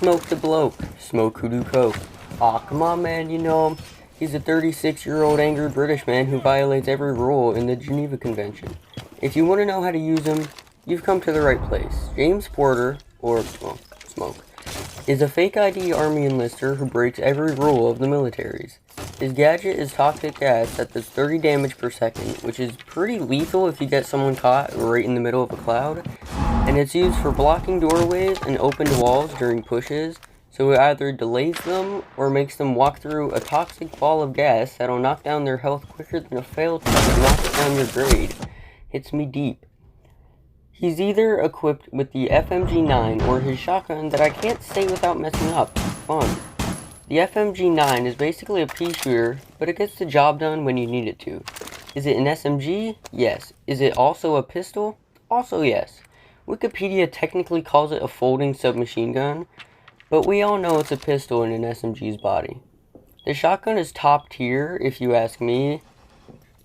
Smoke the bloke. Smoke who do coke. Aw, come on, man, you know him. He's a 36-year-old angry British man who violates every rule in the Geneva Convention. If you want to know how to use him, you've come to the right place. James Porter, or, well, Smoke, is a fake ID army enlister who breaks every rule of the militaries. His gadget is toxic gas that does 30 damage per second, which is pretty lethal if you get someone caught right in the middle of a cloud, and it's used for blocking doorways and opened walls during pushes, so it either delays them or makes them walk through a toxic ball of gas that'll knock down their health quicker than a failed test knocks down your grade. Hits me deep. He's either equipped with the FMG-9 or his shotgun that I can't say without messing up. Fun. The FMG-9 is basically a pea shooter, but it gets the job done when you need it to. Is it an SMG? Yes. Is it also a pistol? Also yes. Wikipedia technically calls it a folding submachine gun, but we all know it's a pistol in an SMG's body. The shotgun is top tier, if you ask me,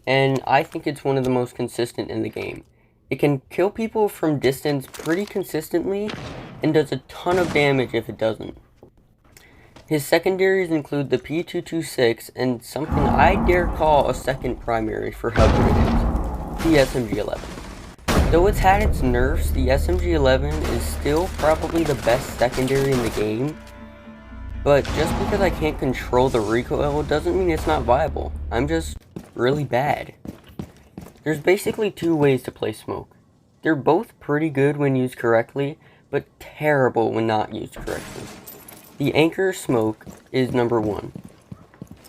and I think it's one of the most consistent in the game. It can kill people from distance pretty consistently, and does a ton of damage if it doesn't. His secondaries include the P226 and something I dare call a second primary for how good it is, the SMG-11. Though it's had its nerfs, the SMG-11 is still probably the best secondary in the game, but just because I can't control the recoil doesn't mean it's not viable. I'm just really bad. There's basically two ways to play Smoke. They're both pretty good when used correctly, but terrible when not used correctly. The Anchor Smoke is number one.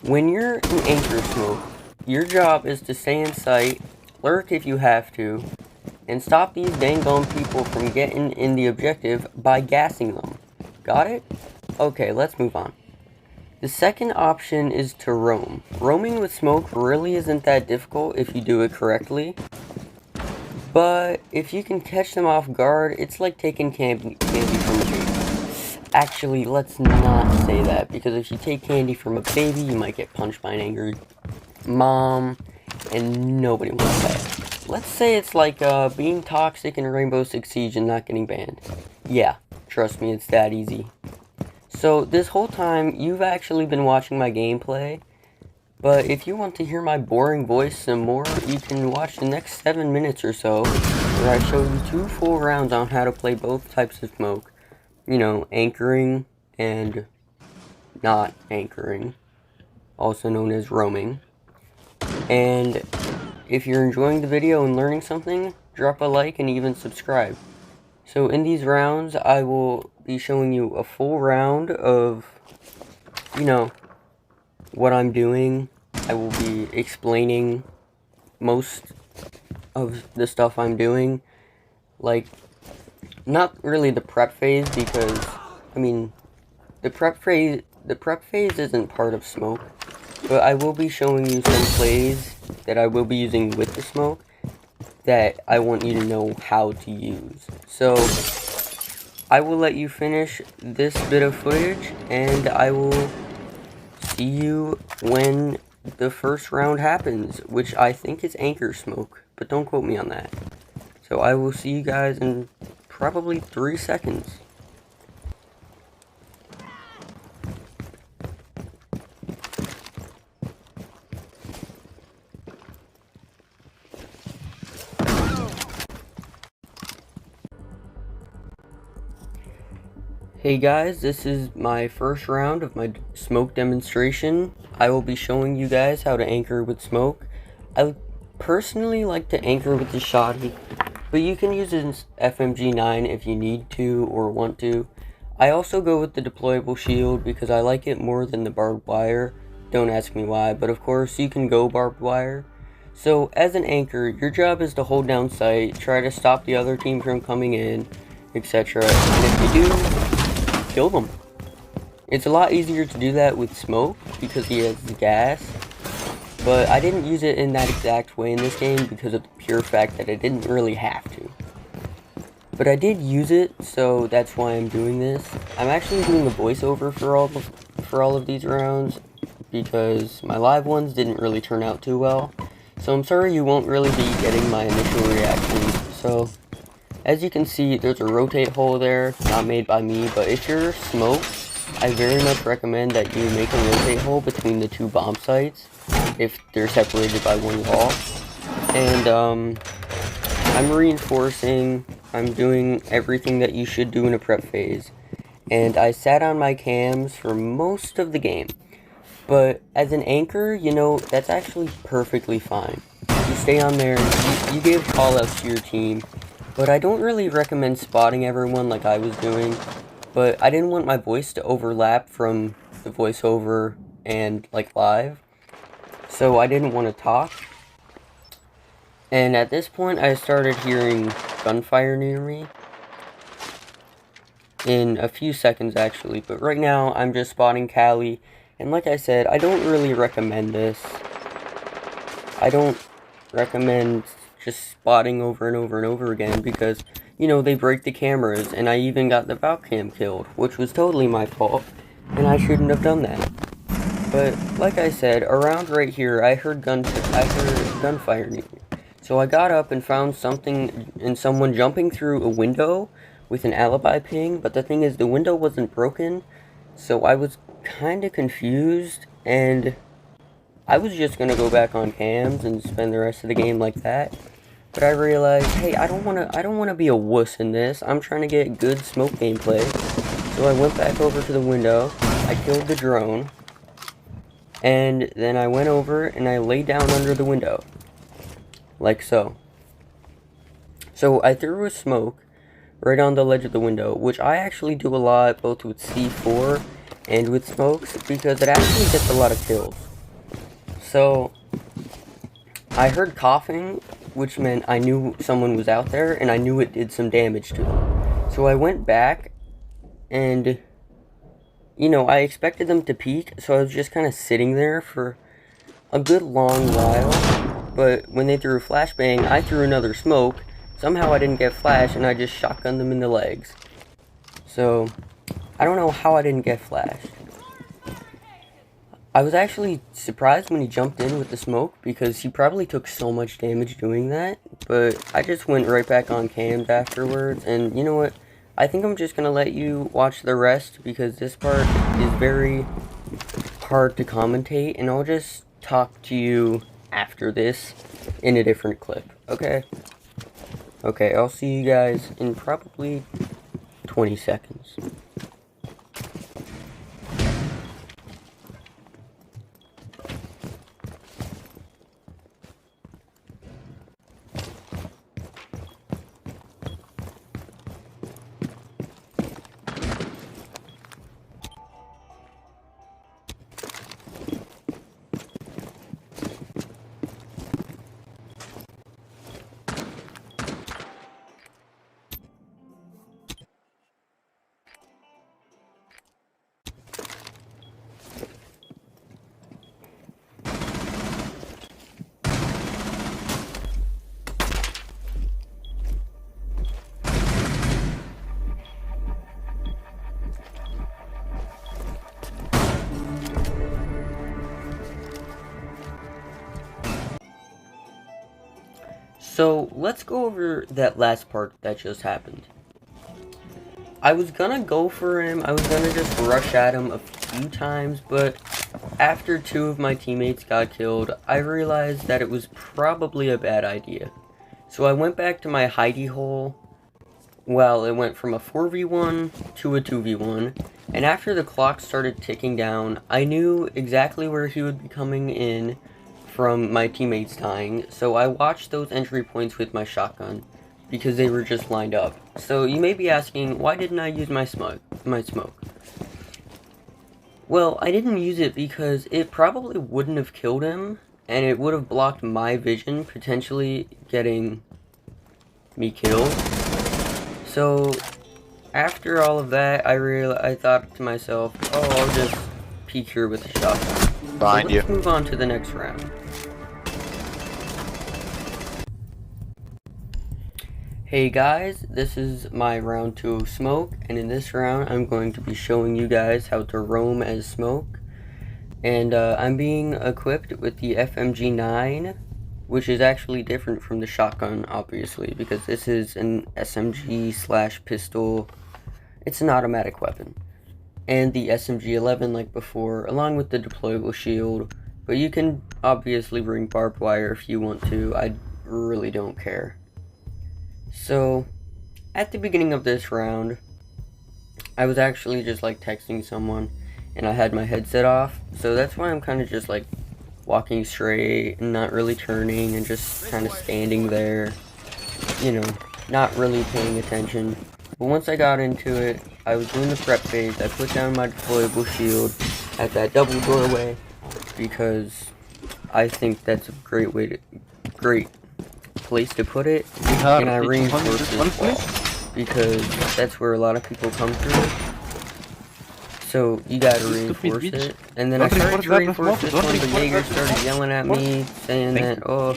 When you're an Anchor Smoke, your job is to stay in sight, lurk if you have to, and stop these dang-gum people from getting in the objective by gassing them. Got it? Okay, let's move on. The second option is to roam. Roaming with Smoke really isn't that difficult if you do it correctly, but if you can catch them off guard, it's like taking candy from a baby. Actually, let's not say that, because if you take candy from a baby, you might get punched by an angry mom, and nobody wants that. Let's say it's like being toxic in Rainbow Six Siege and not getting banned. Yeah, trust me, it's that easy. So this whole time, you've actually been watching my gameplay, but if you want to hear my boring voice some more, you can watch the next 7 minutes or so, where I show you 2 full rounds on how to play both types of Smoke. You know, anchoring and not anchoring, also known as roaming. And if you're enjoying the video and learning something, drop a like and even subscribe. So in these rounds, I will be showing you a full round of, you know, what I'm doing. I will be explaining most of the stuff I'm doing, like, not really the prep phase, because, I mean, the prep phase isn't part of Smoke, but I will be showing you some plays that I will be using with the Smoke that I want you to know how to use. So, I will let you finish this bit of footage, and I will see you when the first round happens, which I think is Anchor Smoke, but don't quote me on that. So I will see you guys in probably 3 seconds. Hey guys, this is my first round of my Smoke demonstration. I will be showing you guys how to anchor with Smoke. I personally like to anchor with the shotty, but you can use an FMG-9 if you need to or want to. I also go with the deployable shield because I like it more than the barbed wire. Don't ask me why, but of course you can go barbed wire. So as an anchor, your job is to hold down sight, try to stop the other team from coming in, etc. And if you do, kill them. It's a lot easier to do that with Smoke because he has the gas, but I didn't use it in that exact way in this game because of the pure fact that I didn't really have to. But I did use it, so that's why I'm doing this. I'm actually doing a voiceover for all of these rounds because my live ones didn't really turn out too well. So I'm sorry you won't really be getting my initial reactions. So As you can see, there's a rotate hole there, not made by me, but if you're Smoke, I very much recommend that you make a rotate hole between the two bomb sites, if they're separated by one wall. And, I'm reinforcing, I'm doing everything that you should do in a prep phase. And I sat on my cams for most of the game. But as an anchor, you know, that's actually perfectly fine. You stay on there, you give call-outs to your team, but I don't really recommend spotting everyone like I was doing, but I didn't want my voice to overlap from the voiceover and, like, live, so I didn't want to talk. And at this point, I started hearing gunfire near me, in a few seconds actually, but right now I'm just spotting Callie, and like I said, I don't really recommend this. I don't recommend just spotting over and over and over again because, you know, they break the cameras, and I even got the Valcam killed, which was totally my fault, and I shouldn't have done that. But like I said, around right here, I heard gunfire near me. So I got up and found something and someone jumping through a window with an alibi ping, but the thing is, the window wasn't broken, so I was kind of confused, and I was just gonna go back on cams and spend the rest of the game like that. But I realized, hey, I don't wanna be a wuss in this. I'm trying to get good Smoke gameplay. So I went back over to the window, I killed the drone, and then I went over and I laid down under the window. Like so. So I threw a smoke right on the ledge of the window, which I actually do a lot, both with C4 and with smokes, because it actually gets a lot of kills. So, I heard coughing, which meant I knew someone was out there, and I knew it did some damage to them. So I went back, and, you know, I expected them to peek, so I was just kind of sitting there for a good long while, but when they threw a flashbang, I threw another smoke. Somehow I didn't get flash, and I just shotgunned them in the legs. So, I don't know how I didn't get flashed. I was actually surprised when he jumped in with the smoke, because he probably took so much damage doing that, but I just went right back on cams afterwards, and you know what? I think I'm just gonna let you watch the rest, because this part is very hard to commentate, and I'll just talk to you after this in a different clip, okay? Okay, I'll see you guys in probably 20 seconds. So, let's go over that last part that just happened. I was gonna go for him, I was gonna just rush at him a few times, but after 2 of my teammates got killed, I realized that it was probably a bad idea. So I went back to my hidey hole. Well, it went from a 4v1 to a 2v1, and after the clock started ticking down, I knew exactly where he would be coming in from my teammates dying, so I watched those entry points with my shotgun, because they were just lined up. So you may be asking, why didn't I use my smoke? Well, I didn't use it because it probably wouldn't have killed him, and it would have blocked my vision, potentially getting me killed. So, after all of that, I thought to myself, oh, I'll just peek here with the shotgun. Behind you. Let's move on to the next round. Hey guys, this is my round 2 of Smoke, and in this round I'm going to be showing you guys how to roam as Smoke. And I'm being equipped with the FMG9, which is actually different from the shotgun, obviously, because this is an SMG slash pistol. It's an automatic weapon. And the SMG-11 like before, along with the deployable shield, but you can obviously bring barbed wire if you want to. I really don't care. So, at the beginning of this round, I was actually just like texting someone, and I had my headset off, so that's why I'm kind of just like walking straight and not really turning and just kind of standing there, you know, not really paying attention. But once I got into it, I was doing the prep phase. I put down my deployable shield at that double doorway because I think that's a great place to put it. And I reinforced this wall because that's where a lot of people come through. So you gotta reinforce it. And then I started to reinforce this one, but Jaeger started yelling at me, saying that, oh,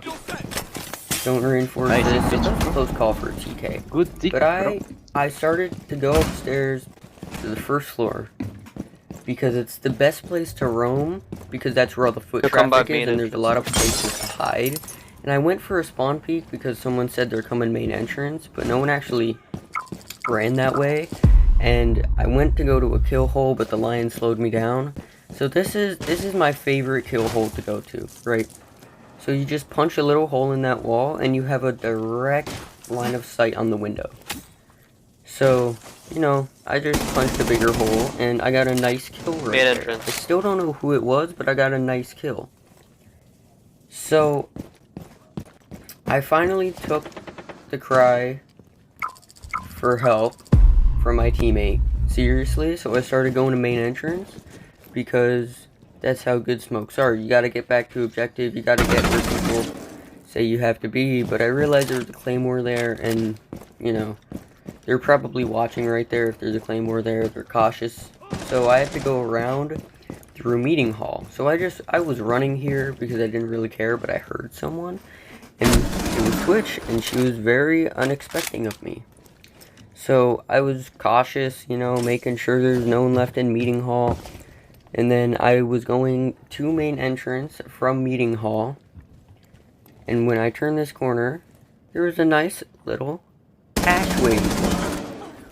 don't reinforce this. It's a close call for a TK. But I started to go upstairs to the first floor because it's the best place to roam, because that's where all the foot traffic is and there's a lot of places to hide. And I went for a spawn peek because someone said they're coming main entrance, but no one actually ran that way. And I went to go to a kill hole, but the lion slowed me down. So this is my favorite kill hole to go to, right? So you just punch a little hole in that wall and you have a direct line of sight on the window. So, you know, I just punched a bigger hole and I got a nice kill right there. I still don't know who it was, but I got a nice kill. So, I finally took the cry for help from my teammate seriously, so I started going to main entrance because that's how good smokes are. You gotta get back to objective, you gotta get where people say you have to be, but I realized there was a claymore there, and, you know, they're probably watching right there. If there's a claymore there, they're cautious. So I had to go around through meeting hall. So I was running here because I didn't really care, but I heard someone, and it was Twitch, and she was very unexpecting of me. So I was cautious, you know, making sure there's no one left in meeting hall. And then I was going to main entrance from meeting hall. And when I turned this corner, there was a nice little hatchway,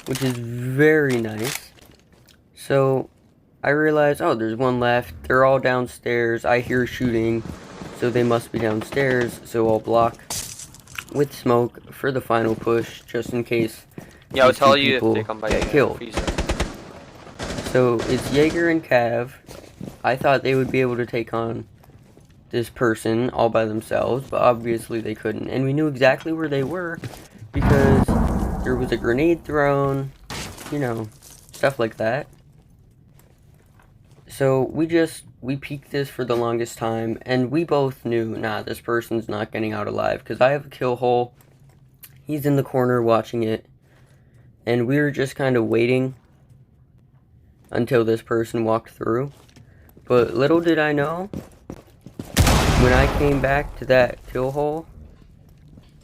which is very nice. So I realized, oh, there's one left. They're all downstairs. I hear shooting, so they must be downstairs. So I'll block with smoke for the final push, just in case. Yeah, I'll tell you if they come by killed. So it's Jaeger and Cav. I thought they would be able to take on this person all by themselves, but obviously they couldn't. And we knew exactly where they were because there was a grenade thrown, you know, stuff like that. So we peeked this for the longest time, and we both knew, nah, this person's not getting out alive, because I have a kill hole. He's in the corner watching it. And we were just kind of waiting until this person walked through. But little did I know, when I came back to that kill hole,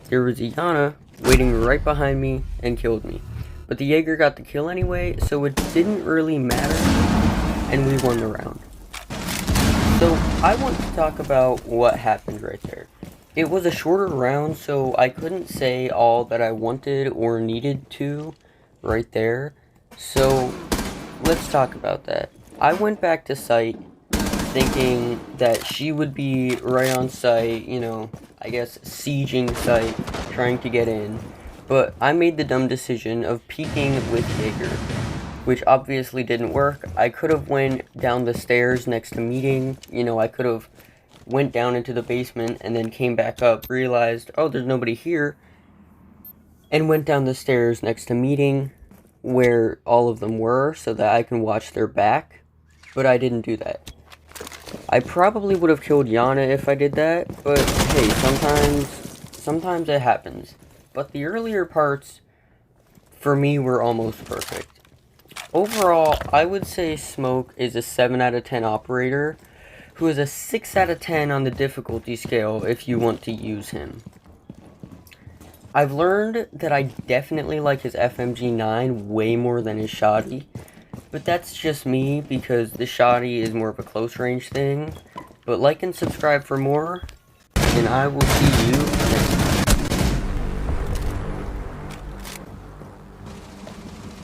there was a Yana waiting right behind me and killed me. But the Jaeger got the kill anyway, so it didn't really matter, and we won the round. So I want to talk about what happened right there. It was a shorter round, so I couldn't say all that I wanted or needed to right there. So let's talk about that. I went back to site thinking that she would be right on site, you know, I guess sieging site, trying to get in. But I made the dumb decision of peeking with Jaeger, which obviously didn't work. I could have went down the stairs next to meeting, you know, I could have went down into the basement and then came back up, realized, oh, there's nobody here, and went down the stairs next to meeting where all of them were so that I can watch their back, but I didn't do that. I probably would have killed Yana if I did that, but hey, sometimes it happens. But the earlier parts, for me, were almost perfect. Overall, I would say Smoke is a 7 out of 10 operator, who is a 6 out of 10 on the difficulty scale if you want to use him. I've learned that I definitely like his FMG9 way more than his Shoddy, but that's just me because the Shoddy is more of a close range thing. But like and subscribe for more. and I will see you